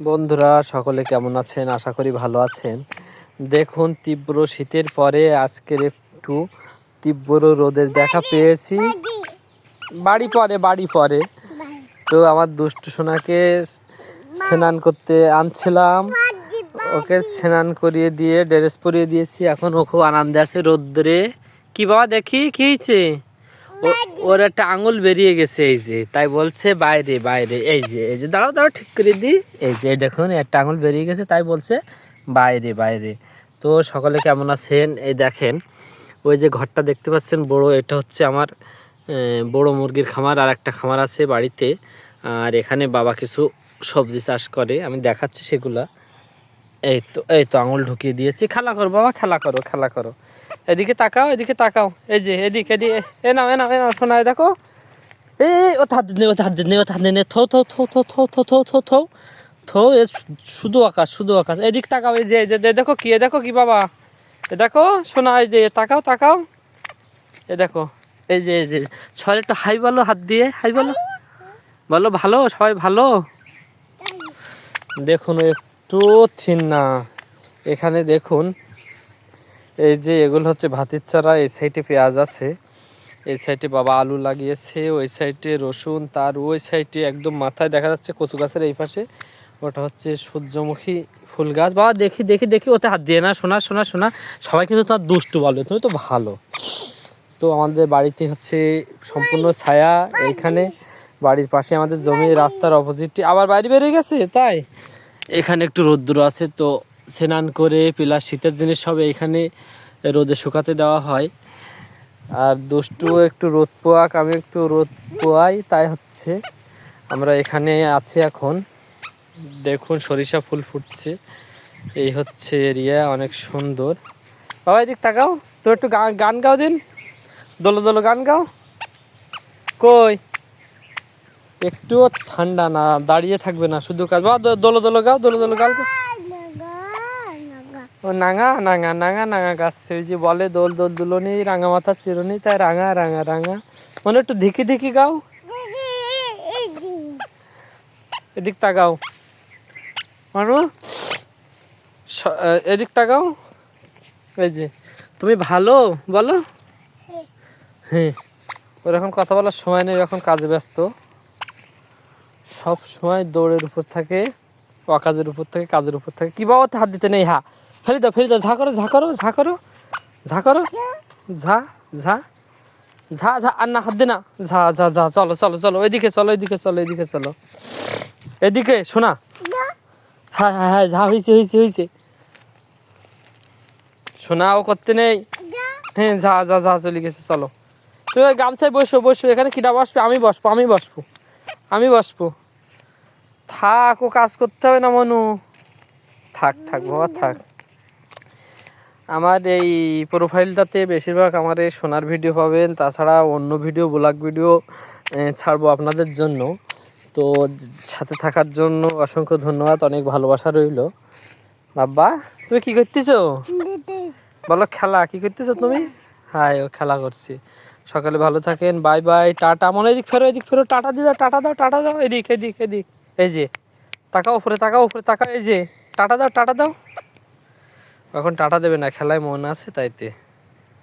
বন্ধুরা সকলে কেমন আছেন? আশা করি ভালো আছেন। দেখুন, তীব্র শীতের পরে আজকের একটু তীব্র রোদের দেখা পেয়েছি। বাড়ি পরে তো আমার দুষ্টু সোনাকে স্নান করতে আনছিলাম, ওকে স্নান করিয়ে দিয়ে ড্রেস পরিয়ে দিয়েছি। এখন ও খুব আনন্দে আছে রোদ্রে। কি বাবা, দেখি কি হয়েছে? ওর একটা আঙুল বেরিয়ে গেছে, এই যে তাই বলছে বাইরে বাইরে। এই যে দাঁড়াও দাঁড়াও, ঠিক করে দিই। এই যে দেখুন, একটা আঙুল বেরিয়ে গেছে, তাই বলছে বাইরে বাইরে। তো সকলে কেমন আছেন? এই দেখেন, ওই যে ঘরটা দেখতে পাচ্ছেন বড়, এটা হচ্ছে আমার বড় মুরগির খামার। আর একটা খামার আছে বাড়িতে। আর এখানে বাবা কিছু সবজি চাষ করে, আমি দেখাচ্ছি সেগুলা। এই তো আঙুল ঢুকিয়ে দিয়েছি। খেলা করো বাবা, খেলা করো খেলা করো। এদিকে তাকাও, এদিকে তাকাও। এই যে এদিকে এ নাও শোনায় দেখো। এই ও হাত দিনে, ও হাত দিনে, ও হাত দিনে। থো থো থো থো থো থো থো থো থো থো। এ শুধু আকাশ, শুধু আকাশ। এদিক তাকাও। এই যে দেখো কি, এ দেখো কি বাবা, এ দেখো শোনা। এই যে তাকাও তাকাও, এ দেখো। এই যে সবাই একটু হাই বলো, হাত দিয়ে হাই বলো। বলো ভালো, সবাই ভালো। দেখুন একটু থিন না। এখানে দেখুন, এই যে এগুলো হচ্ছে ভাতের চারা। এই সাইডে পেঁয়াজ আছে, এই সাইডে বাবা আলু লাগিয়েছে, ওই সাইডে রসুন, তার ওই সাইডে একদম মাথায় দেখা যাচ্ছে কচু গাছের এই পাশে ওটা হচ্ছে সূর্যমুখী ফুল গাছ। বাবা দেখি দেখি দেখি, ওতে হাত দিয়ে না। শোনা শোনা শোনা, সবাই কিন্তু তোমার দুষ্টু বলবে, তুমি তো ভালো। তো আমাদের বাড়িতে হচ্ছে সম্পূর্ণ ছায়া। এইখানে বাড়ির পাশে আমাদের জমি, রাস্তার অপোজিটে আবার বাইরে বেরিয়ে গেছে, তাই এখানে একটু রোদ্দুর আছে। তো স্নান করে প্লাস শীতের জিনিস সব এইখানে রোদে শুকাতে দেওয়া হয়। আর দুষ্টু একটু রোদ পোয়াক, আমি একটু রোদ পোয়াই, তাই হচ্ছে আমরা এখানে আছি এখন। দেখুন সরিষা ফুল ফুটছে, এই হচ্ছে এরিয়া, অনেক সুন্দর। বাবা এদিক তাকাও তো, একটু গান গাও দিন, দোলো দোলো গান গাও। কই একটু ঠান্ডা না, দাঁড়িয়ে থাকবে না, শুধু কাজ। বাবা দোলো দোলো গাও, দোলো দোলো গাও। ও নাঙা নাঙা নাঙা নাঙা গাছ, ওই যে বলে দোল দোল দুলনি, রাঙা মাথা চিরুনি, তাই রাঙা রাঙা রাঙা। মনে একটু ধিকি ধিকি গাও। এদিক তাকাও মারু, এদিক তাকাও। এই যে তুমি ভালো বলো। হ্যাঁ, ওর এখন কথা বলার সময় নেই, এখন কাজে ব্যস্ত। সব সময় দৌড়ের উপর থাকে, কাজের উপর থাকে, কাজের উপর থাকে। কি বাবা, হাত দিতে নেই। ফেলে দাও ফেলে দাও। ঝা করো ঝা করো ঝা করো ঝা করো, ঝা ঝা ঝা ঝা। আর না হাত দে না। ঝা ঝা ঝা। চলো চলো চলো, এদিকে চলো, এদিকে চলো, এদিকে চলো, এদিকে শোনা। হ্যাঁ হ্যাঁ হ্যাঁ, যা হয়েছে হয়েছে হয়েছে। শোনা ও করতে নেই। হ্যাঁ যা যা যা, চলে গেছে। চলো তুমি গামছায় বসো বসো, এখানে কিনা বসবে? আমি বসবো আমি বসবো আমি বসবো। থাক, ও কাজ করতে হবে না মনু। থাক থাক বাবা থাক। আমার এই প্রোফাইলটাতে বেশিরভাগ আমার এই সোনার ভিডিও পাবেন, তাছাড়া অন্য ভিডিও, ব্লগ ভিডিও ছাড়বো আপনাদের জন্য। তো সাথে থাকার জন্য অসংখ্য ধন্যবাদ, অনেক ভালোবাসা রইল। বাবা তুমি কি করতেছো? বলো খেলা। কি করতেছো তুমি? হ্যাঁ, ও খেলা করছি। সকালে ভালো থাকেন, বাই বাই, টাটা। মনে এদিক ফেরো, এদিক ফেরো, টাটা দিয়ে দাও, টাটা দাও, টাটা দাও। এদিক এদিক এদিক। এই যে তাকাও উপরে, তাকাও উপরে, তাকাও। এই যে টাটা দাও, টাটা দাও। এখন টাটা দেবে না, খেলায় মন আছে তাইতে।